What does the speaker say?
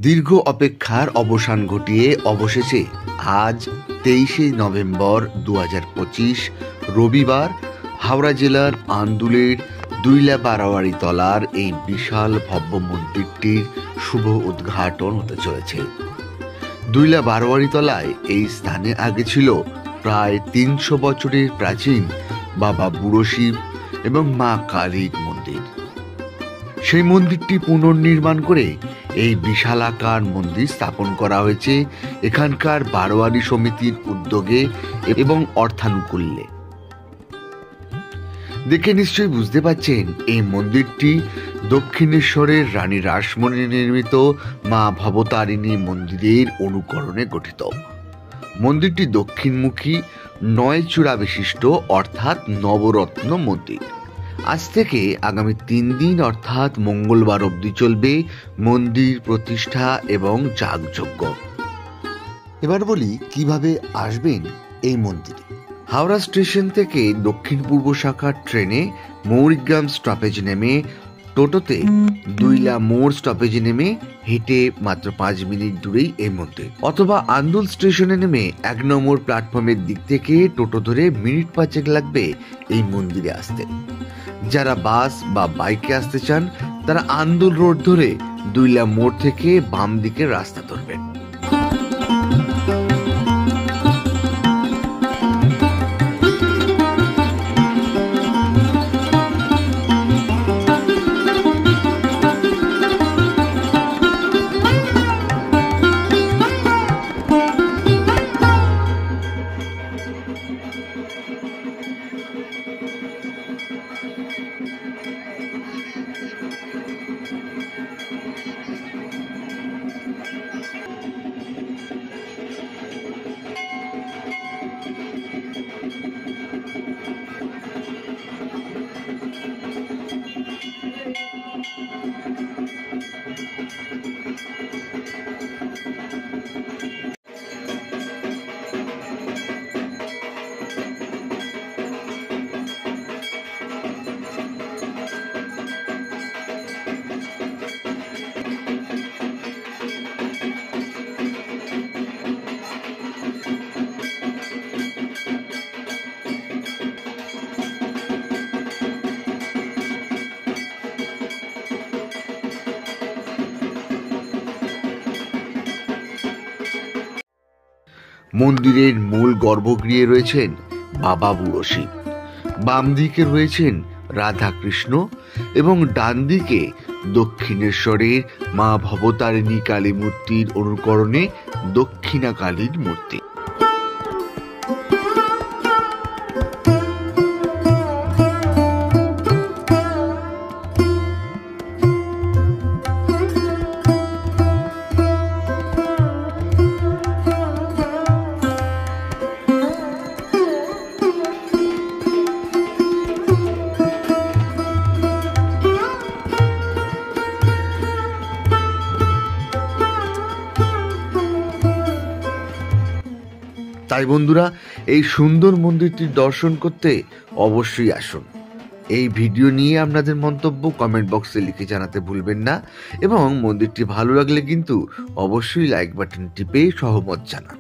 দীর্ঘ অপেক্ষার অবসান ঘটিয়ে অবশেষে আজ 23শে নভেম্বর 2025 রবিবার হাওড়া জেলার আন্দুলের দুইলা বারোয়ারি তলার এই বিশাল ভব্য মন্দিরটির শুভ উদ্ঘাটন হতে চলেছে। দুইলা বারোয়ারি তলায় এই স্থানে আগে ছিল প্রায় 300 বছরের প্রাচীন বাবা বুড়ো শিব এবং মা কালীর মন্দির। সেই মন্দিরটি পুনর্নির্মাণ করে এই বিশালাকার মন্দির স্থাপন করা হয়েছে এখানকার বারোয়ারি সমিতির উদ্যোগে এবং অর্থানুকূল্যে। দেখে নিশ্চয়ই বুঝতে পারছেন এই মন্দিরটি দক্ষিণেশ্বরের রানী রাসমণি নির্মিত মা ভবতারিণী মন্দিরের অনুকরণে গঠিত। মন্দিরটি দক্ষিণমুখী 9 চূড়া বিশিষ্ট অর্থাৎ নবরত্ন মন্দির। আজ থেকে আগামী 3 দিন অর্থাৎ মঙ্গলবার অবধি চলবে মন্দির প্রতিষ্ঠা এবং যাগযজ্ঞ। এবার বলি কিভাবে আসবেন এই মন্দিরে। হাওড়া স্টেশন থেকে দক্ষিণ পূর্ব শাখার ট্রেনে মৌরিগ্রাম স্টপেজ নেমে, টোটোতে দুইলা মোড় স্টপেজে নেমে হেঁটে মাত্র 5 মিনিট দূরেই এই মন্দির, অথবা আন্দুল স্টেশনে নেমে 1 নম্বর প্ল্যাটফর্মের দিক থেকে টোটো ধরে মিনিট 5 লাগবে এই মন্দিরে আসতে। যারা বাস বা বাইকে আসতে চান তারা আন্দুল রোড ধরে দুইলা মোড় থেকে বাম দিকের রাস্তা ধরবেন। মন্দিরের মূল গর্ভগৃহে রয়েছেন বাবা বুড়ো শিব, বাম দিকে রয়েছেন রাধা কৃষ্ণ এবং ডান দিকে দক্ষিণেশ্বরের মা ভবতারিণী কালী মূর্তির অনুকরণে দক্ষিণা কালীর মূর্তি। তাই বন্ধুরা, এই সুন্দর মন্দিরটির দর্শন করতে অবশ্যই আসুন। এই ভিডিও নিয়ে আপনাদের মন্তব্য কমেন্ট বক্সে লিখে জানাতে ভুলবেন না এবং মন্দিরটি ভালো লাগলে কিন্তু অবশ্যই লাইক বাটন টিপে সহমত জানান।